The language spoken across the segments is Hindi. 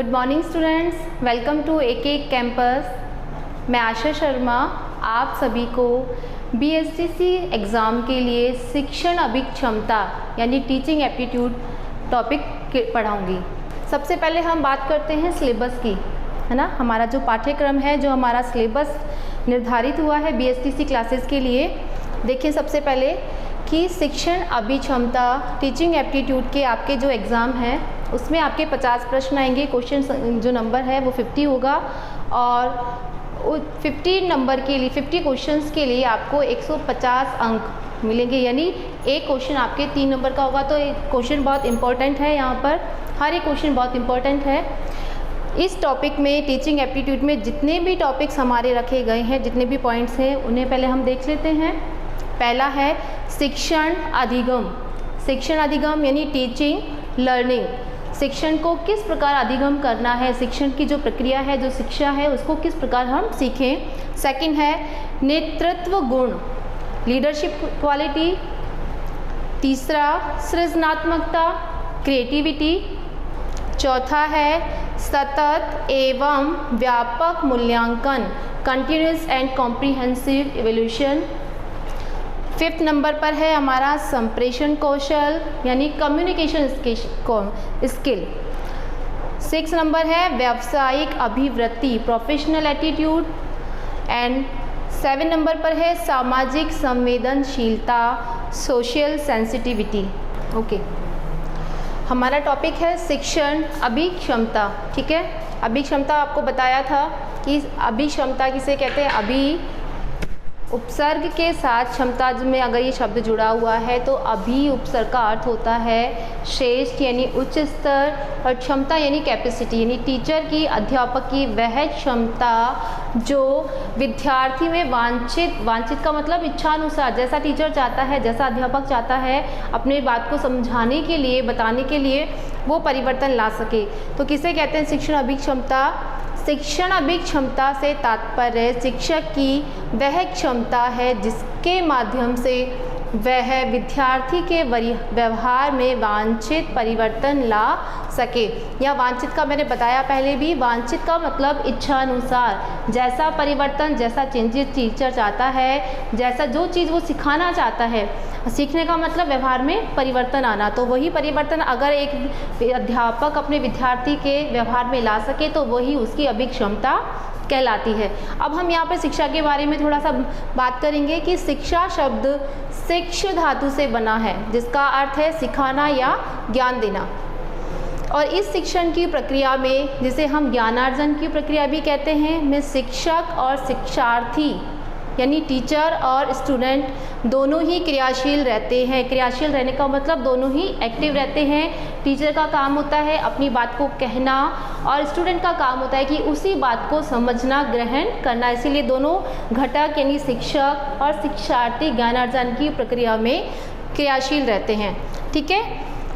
Good morning students, welcome to एक कैंपस। मैं आशा शर्मा आप सभी को बीएसटीसी एग्ज़ाम के लिए शिक्षण अभिक्षमता यानी टीचिंग एप्टीट्यूड टॉपिक पढ़ाऊंगी। सबसे पहले हम बात करते हैं सिलेबस की, है ना। हमारा जो पाठ्यक्रम है, जो हमारा सिलेबस निर्धारित हुआ है बीएसटीसी क्लासेस के लिए, देखिए सबसे पहले कि शिक्षण अभिक्षमता टीचिंग एप्टीट्यूड के आपके जो एग्ज़ाम हैं उसमें आपके 50 प्रश्न आएंगे। क्वेश्चन जो नंबर है वो 50 होगा और 50 नंबर के लिए 50 क्वेश्चंस के लिए आपको 150 अंक मिलेंगे, यानी एक क्वेश्चन आपके 3 नंबर का होगा। तो एक क्वेश्चन बहुत इंपॉर्टेंट है, यहाँ पर हर एक क्वेश्चन बहुत इंपॉर्टेंट है। इस टॉपिक में टीचिंग एप्टीट्यूड में जितने भी टॉपिक्स हमारे रखे गए हैं, जितने भी पॉइंट्स हैं, उन्हें पहले हम देख लेते हैं। पहला है शिक्षण अधिगम। शिक्षण अधिगम यानी टीचिंग लर्निंग, शिक्षण को किस प्रकार अधिगम करना है, शिक्षण की जो प्रक्रिया है, जो शिक्षा है, उसको किस प्रकार हम सीखें। सेकंड है नेतृत्व गुण, लीडरशिप क्वालिटी। तीसरा सृजनात्मकता, क्रिएटिविटी। चौथा है सतत एवं व्यापक मूल्यांकन, continuous and comprehensive evaluation. 5th number पर है हमारा संप्रेषण कौशल यानी कम्युनिकेशन स्किल। 6 नंबर है व्यावसायिक अभिवृत्ति, प्रोफेशनल एटीट्यूड। एंड 7 नंबर पर है सामाजिक संवेदनशीलता, सोशल सेंसिटिविटी। ओके, हमारा टॉपिक है शिक्षण अभिक्षमता। ठीक है, अभिक्षमता आपको बताया था कि अभिक्षमता किसे कहते हैं। अभी उपसर्ग के साथ क्षमता में अगर ये शब्द जुड़ा हुआ है तो अभी उपसर्ग का अर्थ होता है श्रेष्ठ यानी उच्च स्तर, और क्षमता यानी कैपेसिटी, यानी टीचर की, अध्यापक की वह क्षमता जो विद्यार्थी में वांछित का मतलब इच्छानुसार, जैसा टीचर चाहता है, जैसा अध्यापक चाहता है अपने बात को समझाने के लिए, बताने के लिए, वो परिवर्तन ला सके। तो किसे कहते हैं शिक्षण अभिक्षमता। शिक्षण अभिक्षमता से तात्पर्य शिक्षक की वह क्षमता है जिसके माध्यम से वह विद्यार्थी के व्यवहार में वांछित परिवर्तन ला सके। या वांछित का मैंने बताया पहले भी, वांछित का मतलब इच्छानुसार, जैसा परिवर्तन, जैसा चेंजेस टीचर चाहता है, जैसा जो चीज़ वो सिखाना चाहता है। सीखने का मतलब व्यवहार में परिवर्तन आना, तो वही परिवर्तन अगर एक अध्यापक अपने विद्यार्थी के व्यवहार में ला सके तो वही उसकी अभिक्षमता कहलाती है। अब हम यहाँ पे शिक्षा के बारे में थोड़ा सा बात करेंगे कि शिक्षा शब्द शिक्ष धातु से बना है, जिसका अर्थ है सिखाना या ज्ञान देना। और इस शिक्षण की प्रक्रिया में, जिसे हम ज्ञानार्जन की प्रक्रिया भी कहते हैं, में शिक्षक और शिक्षार्थी यानी टीचर और स्टूडेंट दोनों ही क्रियाशील रहते हैं। क्रियाशील रहने का मतलब दोनों ही एक्टिव रहते हैं। टीचर का काम होता है अपनी बात को कहना और स्टूडेंट का काम होता है कि उसी बात को समझना, ग्रहण करना। इसीलिए दोनों घटक यानी शिक्षक और शिक्षार्थी ज्ञानार्जन की प्रक्रिया में क्रियाशील रहते हैं। ठीक है,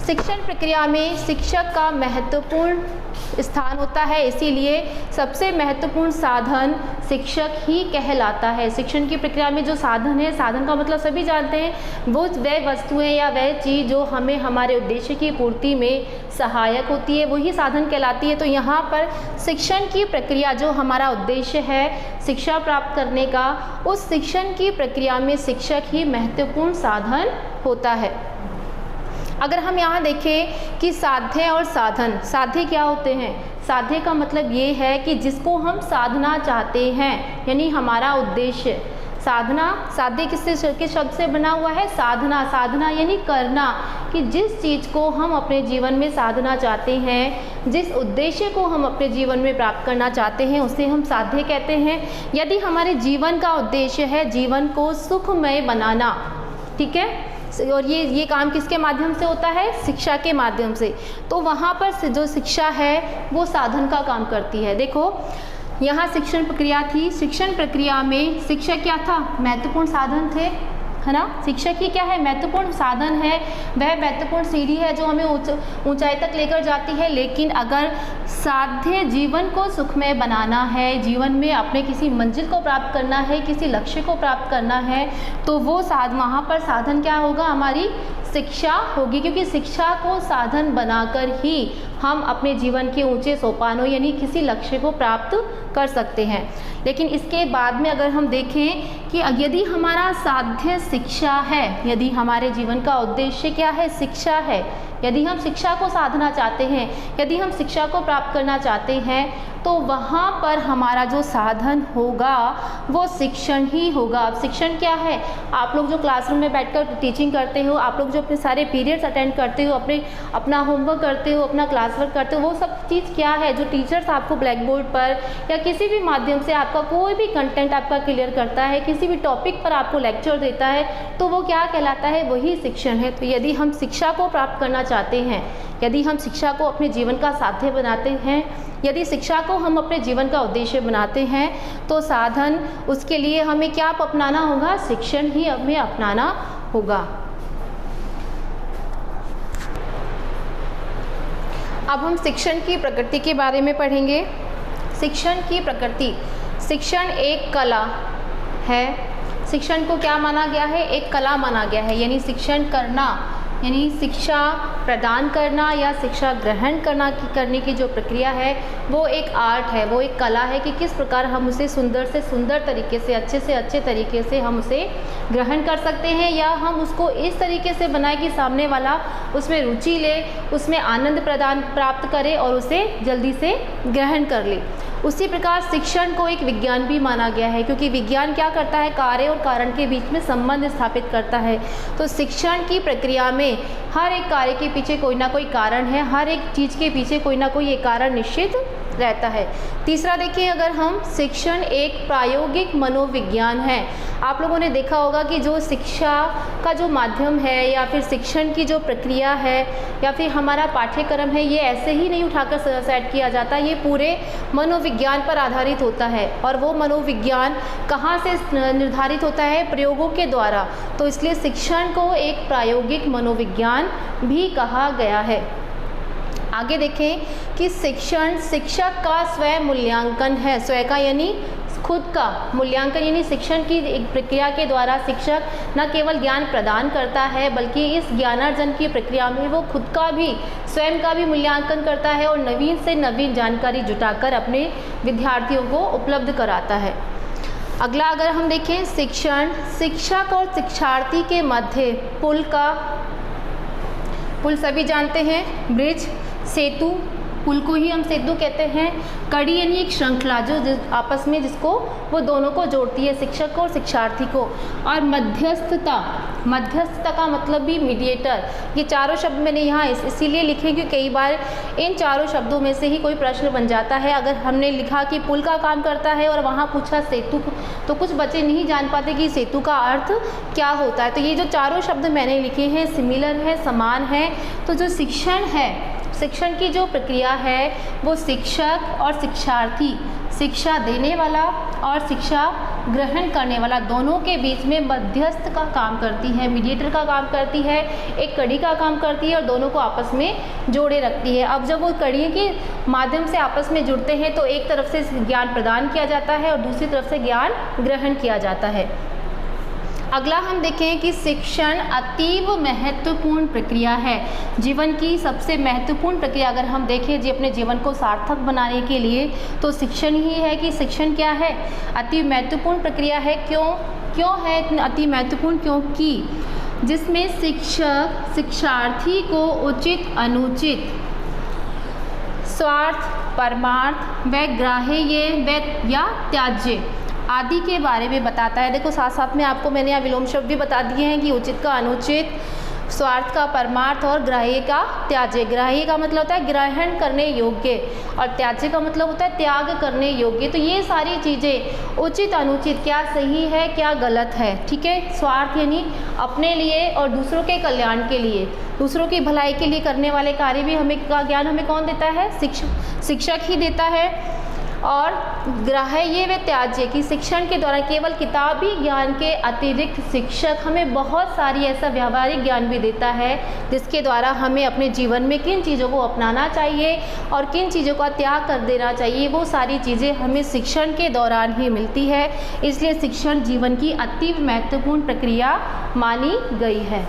शिक्षण प्रक्रिया में शिक्षक का महत्वपूर्ण स्थान होता है, इसीलिए सबसे महत्वपूर्ण साधन शिक्षक ही कहलाता है। शिक्षण की प्रक्रिया में जो साधन है, साधन का मतलब सभी जानते हैं, वो वह वस्तुएं या वह चीज़ जो हमें हमारे उद्देश्य की पूर्ति में सहायक होती है, वही साधन कहलाती है। तो यहाँ पर शिक्षण की प्रक्रिया, जो हमारा उद्देश्य है शिक्षा प्राप्त करने का, उस शिक्षण की प्रक्रिया में शिक्षक ही महत्वपूर्ण साधन होता है। अगर हम यहाँ देखें कि साध्य और साधन, साध्य क्या होते हैं। साध्य का मतलब ये है कि जिसको हम साधना चाहते हैं, यानी हमारा उद्देश्य। साधना, साध्य किस शब्द से बना हुआ है, साधना। साधना यानी करना, कि जिस चीज़ को हम अपने जीवन में साधना चाहते हैं, जिस उद्देश्य को हम अपने जीवन में प्राप्त करना चाहते हैं, उसे हम साध्य कहते हैं। यदि हमारे जीवन का उद्देश्य है जीवन को सुखमय बनाना, ठीक है, और ये काम किसके माध्यम से होता है, शिक्षा के माध्यम से, तो वहाँ पर जो शिक्षा है वो साधन का काम करती है। देखो यहाँ शिक्षण प्रक्रिया थी, शिक्षण प्रक्रिया में शिक्षक क्या था, महत्वपूर्ण साधन थे, है ना। शिक्षक ही क्या है, महत्वपूर्ण साधन है, वह महत्वपूर्ण सीढ़ी है जो हमें ऊंचाई तक लेकर जाती है। लेकिन अगर साध्य जीवन को सुखमय बनाना है, जीवन में अपने किसी मंजिल को प्राप्त करना है, किसी लक्ष्य को प्राप्त करना है, तो वो वहाँ पर साधन क्या होगा, हमारी शिक्षा होगी, क्योंकि शिक्षा को साधन बनाकर ही हम अपने जीवन के ऊंचे सोपानों यानी किसी लक्ष्य को प्राप्त कर सकते हैं। लेकिन इसके बाद में अगर हम देखें कि यदि हमारा साध्य शिक्षा है, यदि हमारे जीवन का उद्देश्य क्या है, शिक्षा है, यदि हम शिक्षा को साधना चाहते हैं, यदि हम शिक्षा को प्राप्त करना चाहते हैं, तो वहाँ पर हमारा जो साधन होगा वो शिक्षण ही होगा। अब शिक्षण क्या है, आप लोग जो क्लासरूम में बैठकर टीचिंग करते हो, आप लोग जो अपने सारे पीरियड्स अटेंड करते हो, अपना होमवर्क करते हो, अपना क्लास वर्क करते हो, वो सब चीज़ क्या है जो टीचर्स आपको ब्लैक बोर्ड पर या किसी भी माध्यम से आपका कोई भी कंटेंट आपका क्लियर करता है, किसी भी टॉपिक पर आपको लेक्चर देता है, तो वो क्या कहलाता है, वही शिक्षण है। तो यदि हम शिक्षा को प्राप्त करना चाहते हैं, यदि हम शिक्षा को अपने जीवन का साध्य बनाते हैं, यदि शिक्षा को हम अपने जीवन का उद्देश्य बनाते हैं, तो साधन उसके लिए हमें क्या अपनाना होगा, शिक्षण ही हमें अपनाना होगा। अब हम शिक्षण की प्रकृति के बारे में पढ़ेंगे। शिक्षण की प्रकृति, शिक्षण एक कला है। शिक्षण को क्या माना गया है, एक कला माना गया है, यानी शिक्षण करना, यानी शिक्षा प्रदान करना या शिक्षा ग्रहण करने की जो प्रक्रिया है वो एक आर्ट है, वो एक कला है कि किस प्रकार हम उसे सुंदर से सुंदर तरीके से अच्छे तरीके से हम उसे ग्रहण कर सकते हैं, या हम उसको इस तरीके से बनाए कि सामने वाला उसमें रुचि ले, उसमें आनंद प्राप्त करे और उसे जल्दी से ग्रहण कर ले। उसी प्रकार शिक्षण को एक विज्ञान भी माना गया है, क्योंकि विज्ञान क्या करता है, कार्य और कारण के बीच में संबंध स्थापित करता है। तो शिक्षण की प्रक्रिया में हर एक कार्य के पीछे कोई ना कोई कारण है, हर एक चीज़ के पीछे कोई ना कोई एक कारण निश्चित रहता है। तीसरा देखिए, अगर हम शिक्षण एक प्रायोगिक मनोविज्ञान है। आप लोगों ने देखा होगा कि जो शिक्षा का जो माध्यम है या फिर शिक्षण की जो प्रक्रिया है या फिर हमारा पाठ्यक्रम है, ये ऐसे ही नहीं उठाकर सेट किया जाता, ये पूरे मनोविज्ञान पर आधारित होता है। और वो मनोविज्ञान कहाँ से निर्धारित होता है, प्रयोगों के द्वारा। तो इसलिए शिक्षण को एक प्रायोगिक मनोविज्ञान भी कहा गया है। आगे देखें कि शिक्षण शिक्षक का स्वयं मूल्यांकन है। स्वयं का यानी खुद का, मूल्यांकन यानी शिक्षण की एक प्रक्रिया के द्वारा शिक्षक न केवल ज्ञान प्रदान करता है, बल्कि इस ज्ञानार्जन की प्रक्रिया में वो खुद का भी, स्वयं का भी मूल्यांकन करता है और नवीन से नवीन जानकारी जुटाकर अपने विद्यार्थियों को उपलब्ध कराता है। अगला अगर हम देखें, शिक्षण शिक्षक और शिक्षार्थी के मध्य पुल सभी जानते हैं, ब्रिज, सेतु, पुल को ही हम सेतु कहते हैं। कड़ी यानी एक श्रृंखला जो आपस में जिसको वो दोनों को जोड़ती है, शिक्षक को और शिक्षार्थी को। और मध्यस्थता, मध्यस्थता का मतलब भी मीडिएटर। ये चारों शब्द मैंने यहाँ इसीलिए लिखे क्योंकि कई बार इन चारों शब्दों में से ही कोई प्रश्न बन जाता है। अगर हमने लिखा कि पुल का काम करता है और वहाँ पूछा सेतु, तो कुछ बच्चे नहीं जान पाते कि सेतु का अर्थ क्या होता है। तो ये जो चारों शब्द मैंने लिखे हैं सिमिलर है, समान है। तो जो शिक्षण है, शिक्षण की जो प्रक्रिया है वो शिक्षक और शिक्षार्थी, शिक्षा देने वाला और शिक्षा ग्रहण करने वाला, दोनों के बीच में मध्यस्थ का काम करती है, मीडिएटर का काम करती है, एक कड़ी का काम करती है और दोनों को आपस में जोड़े रखती है। अब जब वो कड़ी के माध्यम से आपस में जुड़ते हैं तो एक तरफ से ज्ञान प्रदान किया जाता है और दूसरी तरफ से ज्ञान ग्रहण किया जाता है। अगला हम देखें कि शिक्षण अतीव महत्वपूर्ण प्रक्रिया है। जीवन की सबसे महत्वपूर्ण प्रक्रिया अगर हम देखें जी अपने जीवन को सार्थक बनाने के लिए, तो शिक्षण ही है। कि शिक्षण क्या है, अति महत्वपूर्ण प्रक्रिया है। क्यों है अति महत्वपूर्ण? क्योंकि जिसमें शिक्षक शिक्षार्थी को उचित अनुचित, स्वार्थ, परमार्थ व ग्राह्य व या त्याज्य आदि के बारे में बताता है। देखो साथ साथ में आपको मैंने यहाँ विलोम शब्द भी बता दिए हैं कि उचित का अनुचित, स्वार्थ का परमार्थ और ग्राह्य का त्याज्य। ग्राह्य का मतलब होता है ग्रहण करने योग्य और त्याज्य का मतलब होता है त्याग करने योग्य। तो ये सारी चीज़ें उचित अनुचित, क्या सही है क्या गलत है, ठीक है। स्वार्थ यानी अपने लिए और दूसरों के कल्याण के लिए, दूसरों की भलाई के लिए करने वाले कार्य भी हमें का ज्ञान हमें कौन देता है, शिक्षक ही देता है। और ग्राह्य व त्याज्य की शिक्षण के दौरान केवल किताबी ज्ञान के अतिरिक्त शिक्षक हमें बहुत सारी ऐसा व्यावहारिक ज्ञान भी देता है जिसके द्वारा हमें अपने जीवन में किन चीज़ों को अपनाना चाहिए और किन चीज़ों का त्याग कर देना चाहिए, वो सारी चीज़ें हमें शिक्षण के दौरान ही मिलती है। इसलिए शिक्षण जीवन की अति महत्वपूर्ण प्रक्रिया मानी गई है।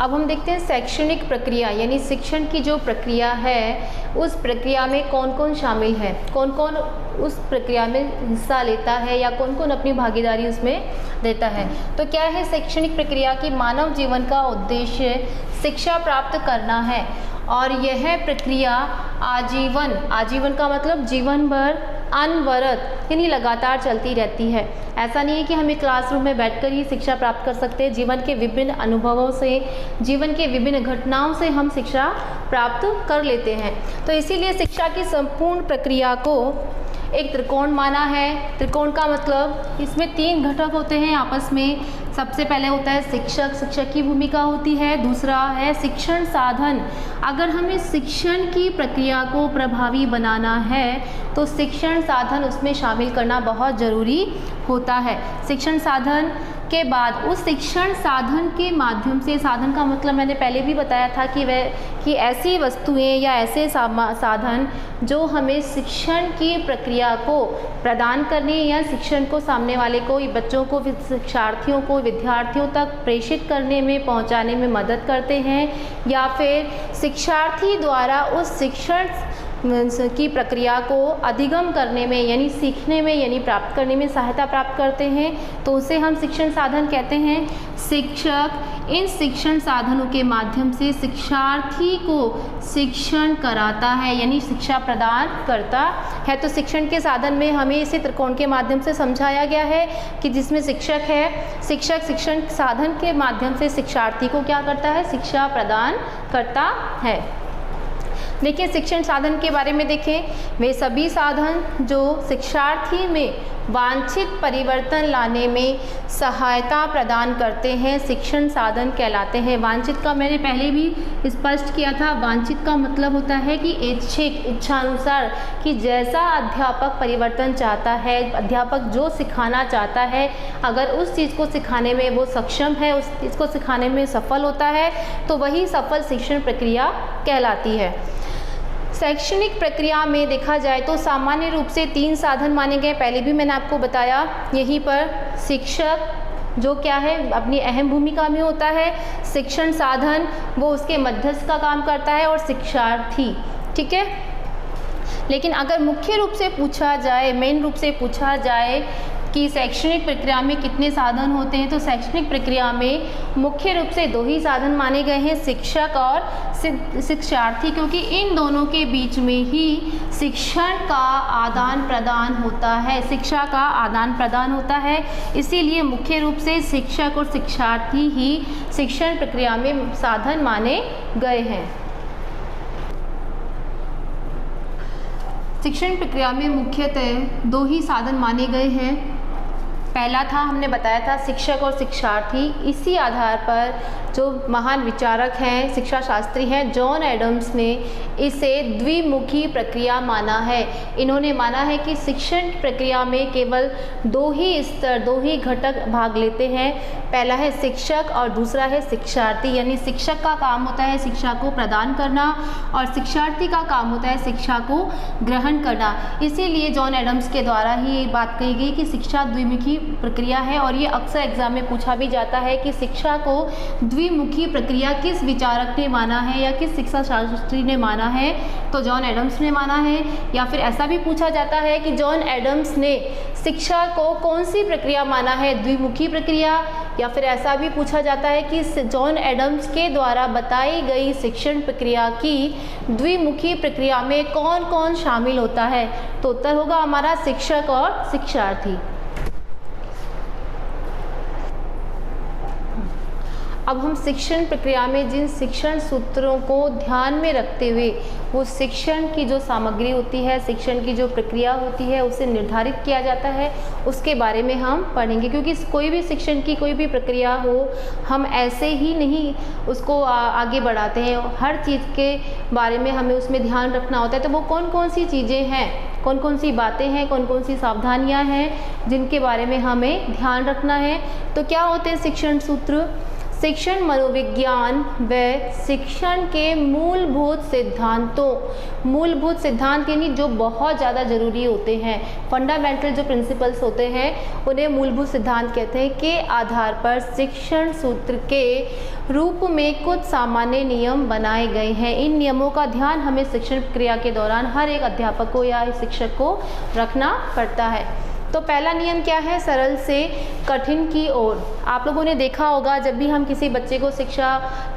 अब हम देखते हैं शैक्षणिक प्रक्रिया, यानी शिक्षण की जो प्रक्रिया है उस प्रक्रिया में कौन कौन शामिल है, कौन कौन उस प्रक्रिया में हिस्सा लेता है या कौन कौन अपनी भागीदारी उसमें देता है। तो क्या है शैक्षणिक प्रक्रिया की मानव जीवन का उद्देश्य शिक्षा प्राप्त करना है और यह प्रक्रिया आजीवन, आजीवन का मतलब जीवन भर, अनवरत यानी लगातार चलती रहती है। ऐसा नहीं है कि हम एक क्लासरूम में बैठकर ही शिक्षा प्राप्त कर सकते हैं। जीवन के विभिन्न अनुभवों से, जीवन के विभिन्न घटनाओं से हम शिक्षा प्राप्त कर लेते हैं। तो इसीलिए शिक्षा की संपूर्ण प्रक्रिया को एक त्रिकोण माना है। त्रिकोण का मतलब इसमें 3 घटक होते हैं आपस में। सबसे पहले होता है शिक्षक, शिक्षक की भूमिका होती है। दूसरा है शिक्षण साधन, अगर हमें शिक्षण की प्रक्रिया को प्रभावी बनाना है तो शिक्षण साधन उसमें शामिल करना बहुत ज़रूरी होता है। शिक्षण साधन के बाद उस शिक्षण साधन के माध्यम से, साधन का मतलब मैंने पहले भी बताया था कि ऐसी वस्तुएं या ऐसे साधन जो हमें शिक्षण की प्रक्रिया को प्रदान करने या शिक्षण को सामने वाले को, बच्चों को, शिक्षार्थियों को, विद्यार्थियों तक प्रेषित करने में, पहुंचाने में मदद करते हैं या फिर शिक्षार्थी द्वारा उस शिक्षण की प्रक्रिया को अधिगम करने में यानी सीखने में यानी प्राप्त करने में सहायता प्राप्त करते हैं, तो उसे हम शिक्षण साधन कहते हैं। शिक्षक इन शिक्षण साधनों के माध्यम से शिक्षार्थी को शिक्षण कराता है यानी शिक्षा प्रदान करता है। तो शिक्षण के साधन में हमें इसे त्रिकोण के माध्यम से समझाया गया है कि जिसमें शिक्षक है, शिक्षक शिक्षण साधन के माध्यम से शिक्षार्थी को क्या करता है, शिक्षा प्रदान करता है। देखिए शिक्षण साधन के बारे में देखें, वे सभी साधन जो शिक्षार्थी में वांछित परिवर्तन लाने में सहायता प्रदान करते हैं शिक्षण साधन कहलाते हैं। वांछित का मैंने पहले भी स्पष्ट किया था। वांछित का मतलब होता है कि ऐच्छिक, इच्छानुसार, कि जैसा अध्यापक परिवर्तन चाहता है, अध्यापक जो सिखाना चाहता है, अगर उस चीज़ को सिखाने में वो सक्षम है, उस चीज़ को सिखाने में सफल होता है तो वही सफल शिक्षण प्रक्रिया कहलाती है। शैक्षणिक प्रक्रिया में देखा जाए तो सामान्य रूप से 3 साधन माने गए, पहले भी मैंने आपको बताया। यहीं पर शिक्षक जो क्या है अपनी अहम भूमिका में होता है, शिक्षण साधन वो उसके मध्यस्थ का काम करता है और शिक्षार्थी, ठीक है। लेकिन अगर मुख्य रूप से पूछा जाए, मेन रूप से पूछा जाए कि शैक्षणिक प्रक्रिया में कितने साधन होते हैं, तो शैक्षणिक प्रक्रिया में मुख्य रूप से 2 ही साधन माने गए हैं, शिक्षक और शिक्षार्थी, क्योंकि इन दोनों के बीच में ही शिक्षण का आदान प्रदान होता है, शिक्षा का आदान प्रदान होता है। इसीलिए मुख्य रूप से शिक्षक और शिक्षार्थी ही शिक्षण प्रक्रिया में साधन माने गए हैं। शिक्षण प्रक्रिया में मुख्यतः 2 ही साधन माने गए हैं। पहला था, हमने बताया था, शिक्षक और शिक्षार्थी। इसी आधार पर जो महान विचारक हैं, शिक्षा शास्त्री हैं, जॉन एडम्स ने इसे द्विमुखी प्रक्रिया माना है। इन्होंने माना है कि शिक्षण प्रक्रिया में केवल 2 ही स्तर, 2 ही घटक भाग लेते हैं। पहला है शिक्षक और दूसरा है शिक्षार्थी, यानी शिक्षक का काम होता है शिक्षा को प्रदान करना और शिक्षार्थी का काम होता है शिक्षा को ग्रहण करना। इसीलिए जॉन एडम्स के द्वारा ही ये बात कही गई कि शिक्षा द्विमुखी प्रक्रिया है। और ये अक्सर एग्जाम में पूछा भी जाता है कि शिक्षा को द्विमुखी प्रक्रिया किस विचारक ने माना है या किस शिक्षा शास्त्री ने माना है, तो जॉन एडम्स ने माना है। या फिर ऐसा भी पूछा जाता है कि जॉन एडम्स ने शिक्षा को कौन सी प्रक्रिया माना है, द्विमुखी प्रक्रिया, या फिर ऐसा भी पूछा जाता है कि जॉन एडम्स के द्वारा बताई गई शिक्षण प्रक्रिया की द्विमुखी प्रक्रिया में कौन कौन शामिल होता है, तो उत्तर होगा हमारा शिक्षक और शिक्षार्थी। अब हम शिक्षण प्रक्रिया में जिन शिक्षण सूत्रों को ध्यान में रखते हुए वो शिक्षण की जो सामग्री होती है, शिक्षण की जो प्रक्रिया होती है, उसे निर्धारित किया जाता है, उसके बारे में हम पढ़ेंगे। क्योंकि कोई भी शिक्षण की कोई भी प्रक्रिया हो, हम ऐसे ही नहीं उसको आगे बढ़ाते हैं। हर चीज़ के बारे में हमें उसमें ध्यान रखना होता है। तो वो कौन कौन सी चीज़ें हैं, कौन कौन सी बातें हैं, कौन कौन सी सावधानियां हैं जिनके बारे में हमें ध्यान रखना है। तो क्या होते हैं शिक्षण सूत्र? शिक्षण मनोविज्ञान व शिक्षण के मूलभूत सिद्धांत यानी जो बहुत ज़्यादा ज़रूरी होते हैं, फंडामेंटल जो प्रिंसिपल्स होते हैं उन्हें मूलभूत सिद्धांत कहते हैं, के आधार पर शिक्षण सूत्र के रूप में कुछ सामान्य नियम बनाए गए हैं। इन नियमों का ध्यान हमें शिक्षण प्रक्रिया के दौरान हर एक अध्यापक को या शिक्षक को रखना पड़ता है। तो पहला नियम क्या है? सरल से कठिन की ओर। आप लोगों ने देखा होगा जब भी हम किसी बच्चे को शिक्षा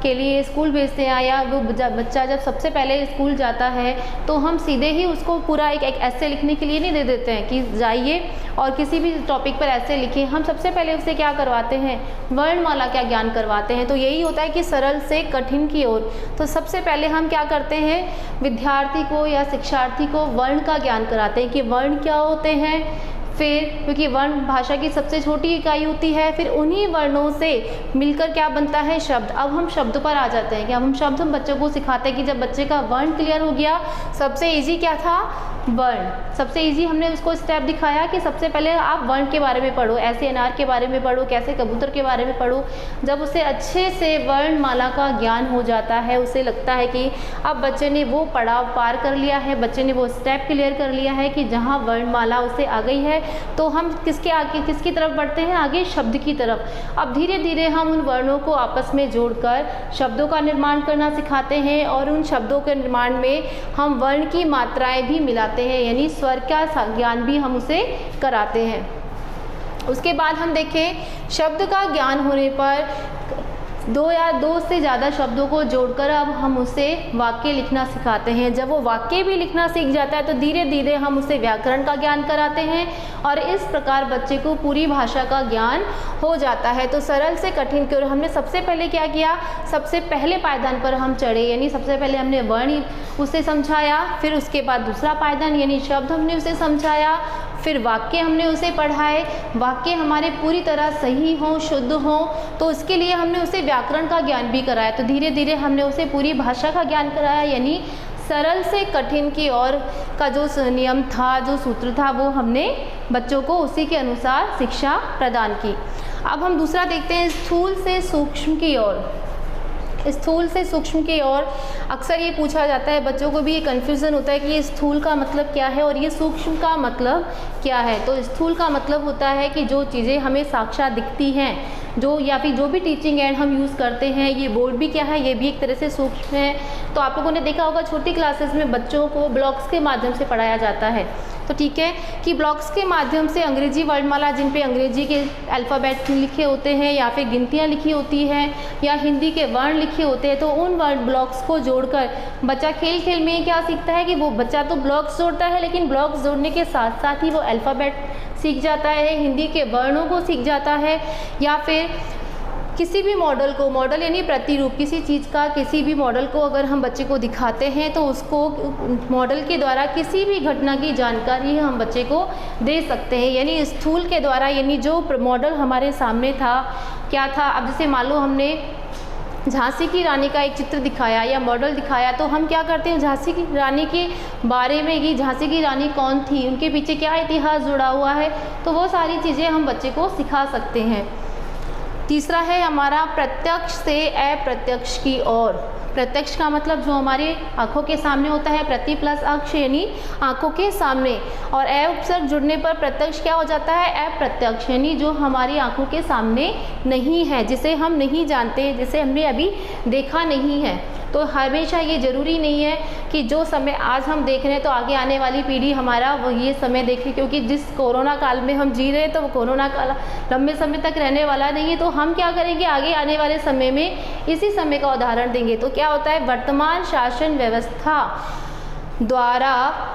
के लिए स्कूल भेजते हैं या वो बच्चा जब सबसे पहले स्कूल जाता है तो हम सीधे ही उसको पूरा एक ऐसे लिखने के लिए नहीं दे देते हैं कि जाइए और किसी भी टॉपिक पर ऐसे लिखिए। हम सबसे पहले उससे क्या करवाते हैं? वर्णमाला का ज्ञान करवाते हैं। तो यही होता है कि सरल से कठिन की ओर। तो सबसे पहले हम क्या करते हैं? विद्यार्थी को या शिक्षार्थी को वर्ण का ज्ञान कराते हैं कि वर्ण क्या होते हैं। फिर क्योंकि वर्ण भाषा की सबसे छोटी इकाई होती है, फिर उन्हीं वर्णों से मिलकर क्या बनता है? शब्द। अब हम शब्द पर आ जाते हैं कि हम शब्द हम बच्चों को सिखाते हैं कि जब बच्चे का वर्ण क्लियर हो गया, सबसे इजी क्या था? वर्ण। सबसे इजी हमने उसको स्टेप दिखाया कि सबसे पहले आप वर्ण के बारे में पढ़ो, ऐसे अनार के बारे में पढ़ो, कैसे कबूतर के बारे में पढ़ो। जब उसे अच्छे से वर्णमाला का ज्ञान हो जाता है, उसे लगता है कि अब बच्चे ने वो पड़ाव पार कर लिया है, बच्चे ने वो स्टेप क्लियर कर लिया है कि जहाँ वर्णमाला उसे आ गई है, तो हम किसकी तरफ बढ़ते हैं? आगे शब्द की तरफ। अब धीरे धीरे हम उन वर्णों को आपस में जोड़कर शब्दों का निर्माण करना सिखाते हैं और उन शब्दों के निर्माण में हम वर्ण की मात्राएं भी मिलाते हैं, यानी स्वर का ज्ञान भी हम उसे कराते हैं। उसके बाद हम देखें शब्द का ज्ञान होने पर दो या दो से ज़्यादा शब्दों को जोड़कर अब हम उसे वाक्य लिखना सिखाते हैं। जब वो वाक्य भी लिखना सीख जाता है तो धीरे धीरे हम उसे व्याकरण का ज्ञान कराते हैं और इस प्रकार बच्चे को पूरी भाषा का ज्ञान हो जाता है। तो सरल से कठिन की ओर हमने सबसे पहले क्या किया? सबसे पहले पायदान पर हम चढ़े, यानी सबसे पहले हमने वर्ण उसे समझाया, फिर उसके बाद दूसरा पायदान यानी शब्द हमने उसे समझाया, फिर वाक्य हमने उसे पढ़ाए। वाक्य हमारे पूरी तरह सही हों, शुद्ध हों, तो उसके लिए हमने उसे व्याकरण का ज्ञान भी कराया। तो धीरे धीरे हमने उसे पूरी भाषा का ज्ञान कराया, यानी सरल से कठिन की ओर का जो नियम था, जो सूत्र था, वो हमने बच्चों को उसी के अनुसार शिक्षा प्रदान की। अब हम दूसरा देखते हैं स्थूल से सूक्ष्म की ओर। स्थूल से सूक्ष्म की ओर अक्सर ये पूछा जाता है, बच्चों को भी ये कन्फ्यूज़न होता है कि ये स्थूल का मतलब क्या है और ये सूक्ष्म का मतलब क्या है। तो स्थूल का मतलब होता है कि जो चीज़ें हमें साक्षात दिखती हैं, जो या फिर जो भी टीचिंग एड हम यूज़ करते हैं, ये बोर्ड भी क्या है? ये भी एक तरह से सूक्ष्म है। तो आप लोगों ने देखा होगा छोटी क्लासेस में बच्चों को ब्लॉक्स के माध्यम से पढ़ाया जाता है। तो ठीक है कि ब्लॉक्स के माध्यम से अंग्रेजी वर्णमाला, जिन पे अंग्रेजी के अल्फ़ाबेट लिखे होते हैं या फिर गिनतियाँ लिखी होती हैं या हिंदी के वर्ण लिखे होते हैं, तो उन वर्ण ब्लॉक्स को जोड़कर बच्चा खेल खेल में क्या सीखता है कि वो बच्चा तो ब्लॉक्स जोड़ता है, लेकिन ब्लॉक्स जोड़ने के साथ साथ ही वो अल्फ़ाबेट सीख जाता है, हिंदी के वर्णों को सीख जाता है, या फिर किसी भी मॉडल को, मॉडल यानी प्रतिरूप, किसी चीज़ का किसी भी मॉडल को अगर हम बच्चे को दिखाते हैं तो उसको मॉडल के द्वारा किसी भी घटना की जानकारी हम बच्चे को दे सकते हैं। यानी स्थूल के द्वारा, यानी जो मॉडल हमारे सामने था क्या था? अब जैसे मान लो हमने झांसी की रानी का एक चित्र दिखाया या मॉडल दिखाया, तो हम क्या करते हैं? झांसी की रानी के बारे में कि झांसी की रानी कौन थी, उनके पीछे क्या इतिहास जुड़ा हुआ है, तो वो सारी चीज़ें हम बच्चे को सिखा सकते हैं। तीसरा है हमारा प्रत्यक्ष से अप्रत्यक्ष की ओर। प्रत्यक्ष का मतलब जो हमारे आँखों के सामने होता है, प्रति प्लस अक्ष यानी आँखों के सामने, और अ उपसर्ग जुड़ने पर प्रत्यक्ष क्या हो जाता है? अप्रत्यक्ष, यानी जो हमारी आँखों के सामने नहीं है, जिसे हम नहीं जानते, जिसे हमने अभी देखा नहीं है। तो हमेशा ये ज़रूरी नहीं है कि जो समय आज हम देख रहे हैं तो आगे आने वाली पीढ़ी हमारा वो ये समय देखे, क्योंकि जिस कोरोना काल में हम जी रहे हैं तो वो कोरोना काल लंबे समय तक रहने वाला नहीं है। तो हम क्या करेंगे? आगे आने वाले समय में इसी समय का उदाहरण देंगे। तो क्या होता है? वर्तमान शासन व्यवस्था द्वारा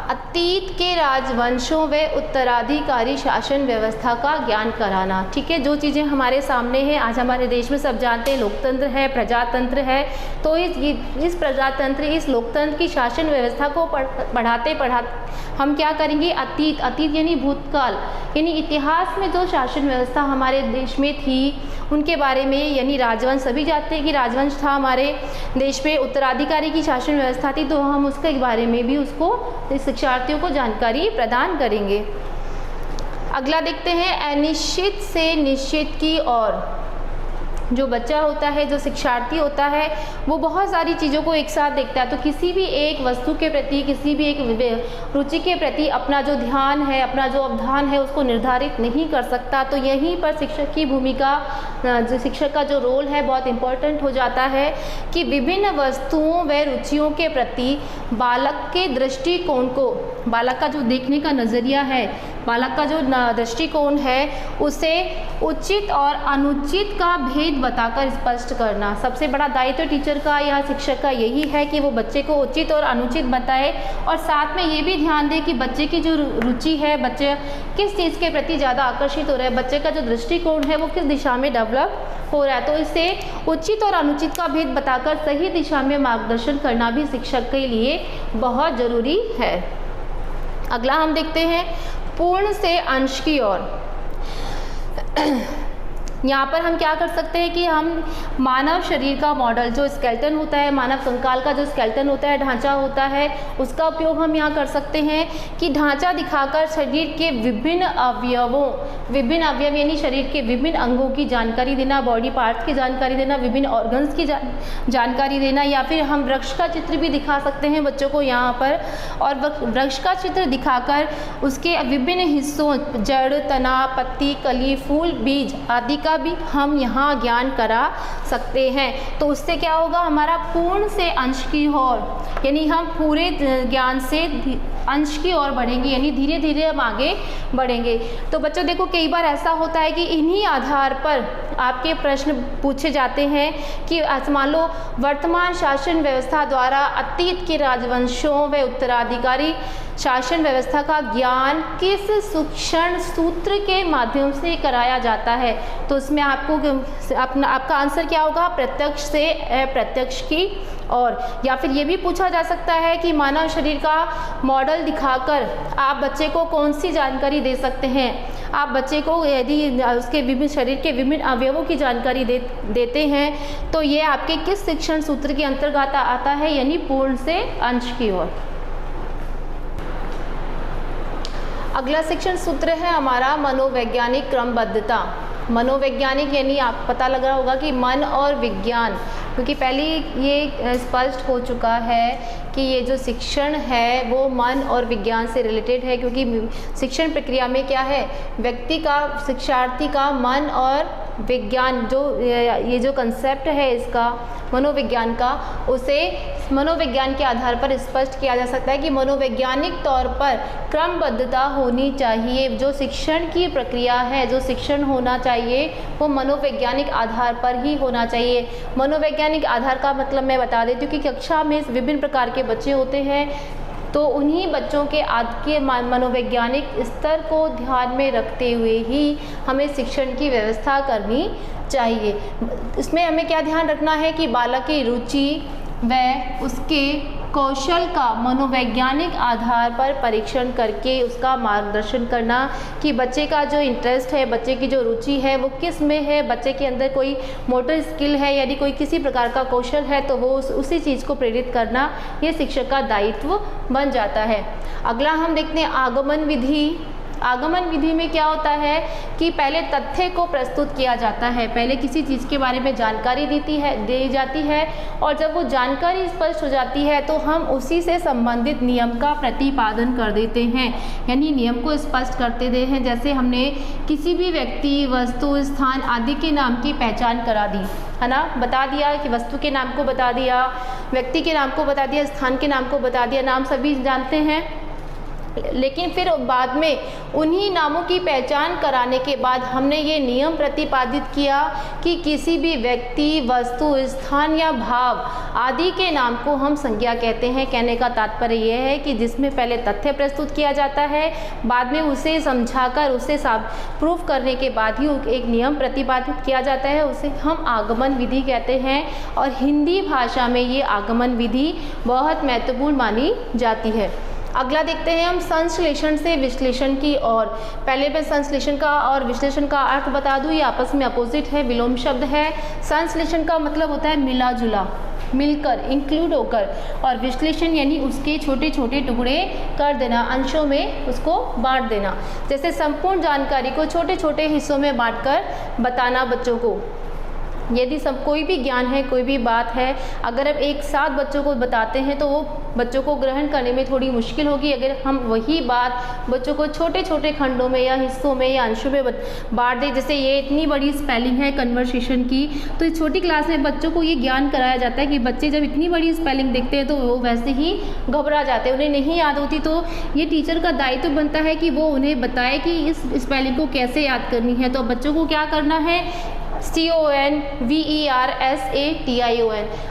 अतीत के राजवंशों व उत्तराधिकारी शासन व्यवस्था का ज्ञान कराना। ठीक है, जो चीज़ें हमारे सामने हैं, आज हमारे देश में सब जानते हैं, लोकतंत्र है, प्रजातंत्र है, तो इस प्रजातंत्र, इस लोकतंत्र की शासन व्यवस्था को पढ़ाते हम क्या करेंगे? अतीत यानी भूतकाल, यानी इतिहास में जो शासन व्यवस्था हमारे देश में थी उनके बारे में, यानी राजवंश, सभी जानते हैं कि राजवंश था हमारे देश में, उत्तराधिकारी की शासन व्यवस्था थी, तो हम उसके बारे में भी उसको शिक्षार्थियों को जानकारी प्रदान करेंगे। अगला देखते हैं अनिश्चित से निश्चित की ओर। जो बच्चा होता है, जो शिक्षार्थी होता है, वो बहुत सारी चीज़ों को एक साथ देखता है। तो किसी भी एक वस्तु के प्रति, किसी भी एक रुचि के प्रति अपना जो ध्यान है, अपना जो अवधान है, उसको निर्धारित नहीं कर सकता। तो यहीं पर शिक्षक की भूमिका, जो शिक्षक का जो रोल है, बहुत इम्पोर्टेंट हो जाता है कि विभिन्न वस्तुओं व रुचियों के प्रति बालक के दृष्टिकोण को, बालक का जो देखने का नज़रिया है, बालक का जो दृष्टिकोण है, उसे उचित और अनुचित का भेद बताकर स्पष्ट करना। सबसे बड़ा दायित्व टीचर का या शिक्षक का यही है कि वो बच्चे को उचित और अनुचित बताए, और साथ में ये भी ध्यान दे कि बच्चे की जो रुचि है, बच्चे किस चीज़ के प्रति ज़्यादा आकर्षित हो रहा है, बच्चे का जो दृष्टिकोण है वो किस दिशा में डेवलप हो रहा है। तो इससे उचित और अनुचित का भेद बताकर सही दिशा में मार्गदर्शन करना भी शिक्षक के लिए बहुत ज़रूरी है। अगला हम देखते हैं पूर्ण से अंश की ओर। यहाँ पर हम क्या कर सकते हैं कि हम मानव शरीर का मॉडल, जो स्केलेटन होता है, मानव कंकाल का जो स्केलेटन होता है, ढांचा होता है, उसका उपयोग हम यहाँ कर सकते हैं कि ढांचा दिखाकर शरीर के विभिन्न अवयव यानी शरीर के विभिन्न अंगों की जानकारी देना, बॉडी पार्ट्स की जानकारी देना, विभिन्न ऑर्गन्स की जानकारी देना, या फिर हम वृक्ष का चित्र भी दिखा सकते हैं बच्चों को यहाँ पर। और वृक्ष का चित्र दिखाकर उसके विभिन्न हिस्सों, जड़, तना, पत्ती, कली, फूल, बीज आदि का भी हम यहाँ ज्ञान करा सकते हैं। तो उससे क्या होगा, हमारा पूर्ण से अंश की ओर, यानी हम पूरे ज्ञान से अंश की ओर बढ़ेंगे, यानी धीरे धीरे हम आगे बढ़ेंगे। तो बच्चों देखो, कई बार ऐसा होता है कि इन्हीं आधार पर आपके प्रश्न पूछे जाते हैं कि मान लो वर्तमान शासन व्यवस्था द्वारा अतीत के राजवंशों व उत्तराधिकारी शासन व्यवस्था का ज्ञान किस शिक्षण सूत्र के माध्यम से कराया जाता है। तो उसमें आपका आंसर क्या होगा, प्रत्यक्ष से अप्रत्यक्ष की। और या फिर ये भी पूछा जा सकता है कि मानव शरीर का मॉडल दिखाकर आप बच्चे को कौन सी जानकारी दे सकते हैं। आप बच्चे को यदि उसके विभिन्न शरीर के विभिन्न अवयवों की जानकारी देते हैं तो ये आपके किस शिक्षण सूत्र के अंतर्गत आता है, यानी पूर्ण से अंश की ओर। अगला शिक्षण सूत्र है हमारा मनोवैज्ञानिक क्रमबद्धता। मनोवैज्ञानिक यानी आप पता लग रहा होगा कि मन और विज्ञान, क्योंकि पहले ये स्पष्ट हो चुका है कि ये जो शिक्षण है वो मन और विज्ञान से रिलेटेड है, क्योंकि शिक्षण प्रक्रिया में क्या है, व्यक्ति का, शिक्षार्थी का मन और विज्ञान, जो ये जो कंसेप्ट है इसका मनोविज्ञान का, उसे मनोविज्ञान के आधार पर स्पष्ट किया जा सकता है कि मनोवैज्ञानिक तौर पर क्रमबद्धता होनी चाहिए। जो शिक्षण की प्रक्रिया है, जो शिक्षण होना चाहिए वो मनोवैज्ञानिक आधार पर ही होना चाहिए। मनोवैज्ञानिक आधार का मतलब मैं बता देती हूँ कि कक्षा में विभिन्न प्रकार के बच्चे होते हैं, तो उन्हीं बच्चों के के मनोवैज्ञानिक स्तर को ध्यान में रखते हुए ही हमें शिक्षण की व्यवस्था करनी चाहिए। इसमें हमें क्या ध्यान रखना है कि बालक की रुचि व उसके कौशल का मनोवैज्ञानिक आधार पर परीक्षण करके उसका मार्गदर्शन करना कि बच्चे का जो इंटरेस्ट है, बच्चे की जो रुचि है वो किस में है, बच्चे के अंदर कोई मोटर स्किल है, यदि कोई किसी प्रकार का कौशल है तो वो उसी चीज़ को प्रेरित करना ये शिक्षक का दायित्व बन जाता है। अगला हम देखते हैं आगमन विधि। आगमन विधि में क्या होता है कि पहले तथ्य को प्रस्तुत किया जाता है, पहले किसी चीज़ के बारे में जानकारी दी जाती है, और जब वो जानकारी स्पष्ट हो जाती है तो हम उसी से संबंधित नियम का प्रतिपादन कर देते हैं, यानी नियम को स्पष्ट करते दे हैं। जैसे हमने किसी भी व्यक्ति, वस्तु, स्थान आदि के नाम की पहचान करा दी, है ना, बता दिया कि वस्तु के नाम को बता दिया, व्यक्ति के नाम को बता दिया, स्थान के नाम को बता दिया, नाम सभी जानते हैं। लेकिन फिर बाद में उन्हीं नामों की पहचान कराने के बाद हमने ये नियम प्रतिपादित किया कि किसी भी व्यक्ति, वस्तु, स्थान या भाव आदि के नाम को हम संज्ञा कहते हैं। कहने का तात्पर्य यह है कि जिसमें पहले तथ्य प्रस्तुत किया जाता है, बाद में उसे समझाकर उसे प्रूफ करने के बाद ही एक नियम प्रतिपादित किया जाता है, उसे हम आगमन विधि कहते हैं। और हिंदी भाषा में ये आगमन विधि बहुत महत्वपूर्ण मानी जाती है। अगला देखते हैं हम संश्लेषण से विश्लेषण की ओर। पहले मैं संश्लेषण का और विश्लेषण का अर्थ बता दूं, ये आपस में अपोजिट है, विलोम शब्द है। संश्लेषण का मतलब होता है मिला जुला, मिलकर, इंक्लूड होकर, और विश्लेषण यानी उसके छोटे छोटे टुकड़े कर देना, अंशों में उसको बांट देना। जैसे संपूर्ण जानकारी को छोटे छोटे हिस्सों में बांटकर बताना बच्चों को। यदि सब कोई भी ज्ञान है, कोई भी बात है, अगर आप एक साथ बच्चों को बताते हैं तो वो बच्चों को ग्रहण करने में थोड़ी मुश्किल होगी। अगर हम वही बात बच्चों को छोटे छोटे खंडों में या हिस्सों में या अंशों में बांट दें, जैसे ये इतनी बड़ी स्पेलिंग है कन्वर्सेशन की, तो इस छोटी क्लास में बच्चों को ये ज्ञान कराया जाता है कि बच्चे जब इतनी बड़ी स्पेलिंग देखते हैं तो वो वैसे ही घबरा जाते हैं, उन्हें नहीं याद होती। तो ये टीचर का दायित्व बनता है कि वो उन्हें बताए कि इस स्पेलिंग को कैसे याद करनी है। तो बच्चों को क्या करना है, CONVERSATION।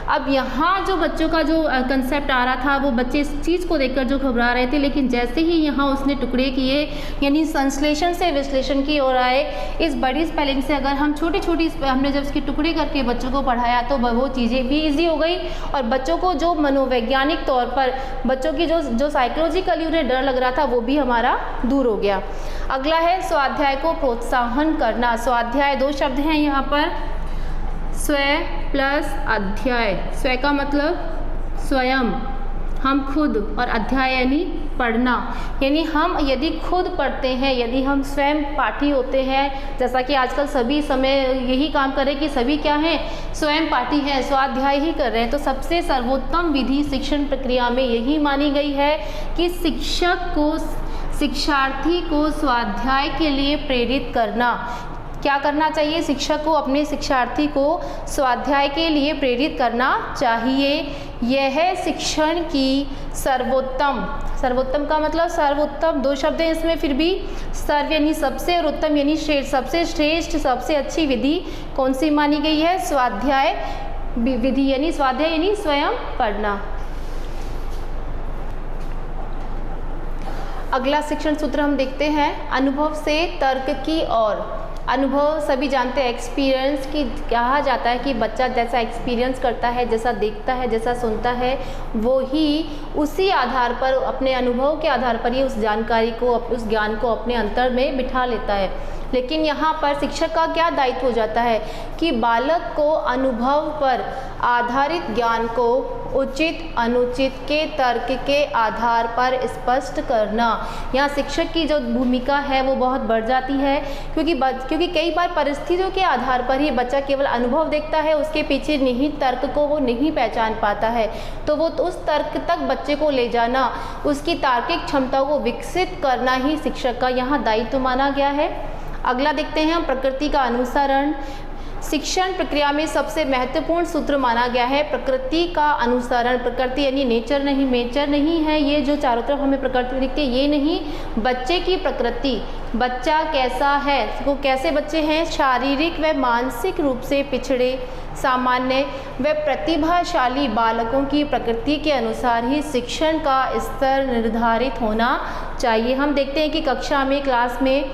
अब यहाँ जो बच्चों का जो कंसेप्ट आ रहा था, वो बच्चे इस चीज़ को देखकर जो घबरा रहे थे, लेकिन जैसे ही यहाँ उसने टुकड़े किए, यानी संश्लेषण से विश्लेषण की ओर आए, इस बड़ी स्पेलिंग से अगर हम छोटी छोटी हमने जब इसके टुकड़े करके बच्चों को पढ़ाया तो वो चीज़ें भी ईजी हो गई और बच्चों को जो मनोवैज्ञानिक तौर पर बच्चों की जो साइकोलॉजिकली उन्हें डर लग रहा था वो भी हमारा दूर हो गया। अगला है स्वाध्याय को प्रोत्साहन करना। स्वाध्याय 2 शब्द हैं यहाँ पर, स्व प्लस अध्याय। स्व का मतलब स्वयं, हम खुद, और अध्याय यानी पढ़ना, यानी हम यदि खुद पढ़ते हैं, यदि हम स्वयं पाठी होते हैं, जैसा कि आजकल सभी समय यही काम कर रहे हैं कि सभी क्या हैं, स्वयं पाठी हैं, स्वाध्याय ही कर रहे हैं। तो सबसे सर्वोत्तम विधि शिक्षण प्रक्रिया में यही मानी गई है कि शिक्षार्थी को स्वाध्याय के लिए प्रेरित करना। क्या करना चाहिए, शिक्षक को अपने शिक्षार्थी को स्वाध्याय के लिए प्रेरित करना चाहिए। यह शिक्षण की सर्वोत्तम का मतलब सर्वोत्तम 2 शब्द हैं इसमें, फिर भी सर्व यानी सबसे और उत्तम यानी श्रेष्ठ, सबसे श्रेष्ठ सबसे अच्छी विधि कौन सी मानी गई है, स्वाध्याय विधि, यानी स्वाध्याय यानी स्वयं पढ़ना। अगला शिक्षण सूत्र हम देखते हैं, अनुभव से तर्क की ओर। अनुभव सभी जानते हैं, एक्सपीरियंस की कहा जाता है कि बच्चा जैसा एक्सपीरियंस करता है, जैसा देखता है, जैसा सुनता है, वो ही उसी आधार पर, अपने अनुभव के आधार पर ही उस जानकारी को, उस ज्ञान को अपने अंतर में बिठा लेता है। लेकिन यहाँ पर शिक्षक का क्या दायित्व हो जाता है कि बालक को अनुभव पर आधारित ज्ञान को उचित अनुचित के तर्क के आधार पर स्पष्ट करना। यहाँ शिक्षक की जो भूमिका है वो बहुत बढ़ जाती है, क्योंकि कई बार परिस्थितियों के आधार पर ही बच्चा केवल अनुभव देखता है, उसके पीछे निहित तर्क को वो नहीं पहचान पाता है। तो वो उस तर्क तक बच्चे को ले जाना, उसकी तार्किक क्षमता को विकसित करना ही शिक्षक का यहाँ दायित्व माना गया है। अगला देखते हैं हम, प्रकृति का अनुसरण। शिक्षण प्रक्रिया में सबसे महत्वपूर्ण सूत्र माना गया है प्रकृति का अनुसरण। प्रकृति यानी नेचर नहीं है ये जो चारों तरफ हमें प्रकृति दिखती है, ये नहीं, बच्चे की प्रकृति, बच्चा कैसा है, वो कैसे बच्चे हैं, शारीरिक व मानसिक रूप से पिछड़े, सामान्य व प्रतिभाशाली बालकों की प्रकृति के अनुसार ही शिक्षण का स्तर निर्धारित होना चाहिए। हम देखते हैं कि कक्षा में, क्लास में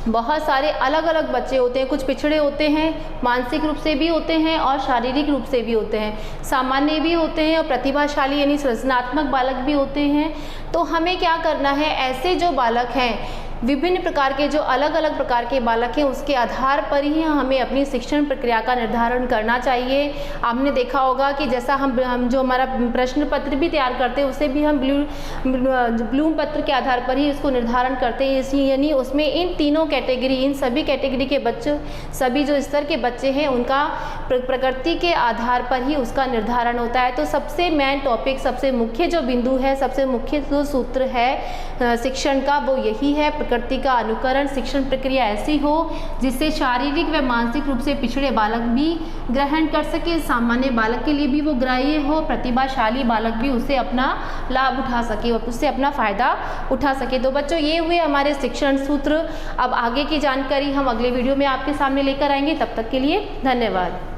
बहुत सारे अलग अलग बच्चे होते हैं, कुछ पिछड़े होते हैं, मानसिक रूप से भी होते हैं और शारीरिक रूप से भी होते हैं, सामान्य भी होते हैं और प्रतिभाशाली यानी सृजनात्मक बालक भी होते हैं। तो हमें क्या करना है, ऐसे जो बालक हैं, विभिन्न प्रकार के जो अलग अलग प्रकार के बालक हैं, उसके आधार पर ही हमें अपनी शिक्षण प्रक्रिया का निर्धारण करना चाहिए। आपने देखा होगा कि जैसा हम जो हमारा प्रश्न पत्र भी तैयार करते हैं, उसे भी हम ब्लूम पत्र के आधार पर ही उसको निर्धारण करते हैं। यानी उसमें इन तीनों कैटेगरी, इन सभी कैटेगरी के बच्चे, सभी जो स्तर के बच्चे हैं, उनका प्रकृति के आधार पर ही उसका निर्धारण होता है। तो सबसे मेन टॉपिक, सबसे मुख्य जो बिंदु है, सबसे मुख्य जो सूत्र है शिक्षण का, वो यही है, प्रकृति का अनुकरण। शिक्षण प्रक्रिया ऐसी हो जिससे शारीरिक व मानसिक रूप से पिछड़े बालक भी ग्रहण कर सके, सामान्य बालक के लिए भी वो ग्राह्य हो, प्रतिभाशाली बालक भी उससे अपना लाभ उठा सके, उससे अपना फ़ायदा उठा सके। तो बच्चों, ये हुए हमारे शिक्षण सूत्र। अब आगे की जानकारी हम अगले वीडियो में आपके सामने लेकर आएंगे। तब तक के लिए धन्यवाद।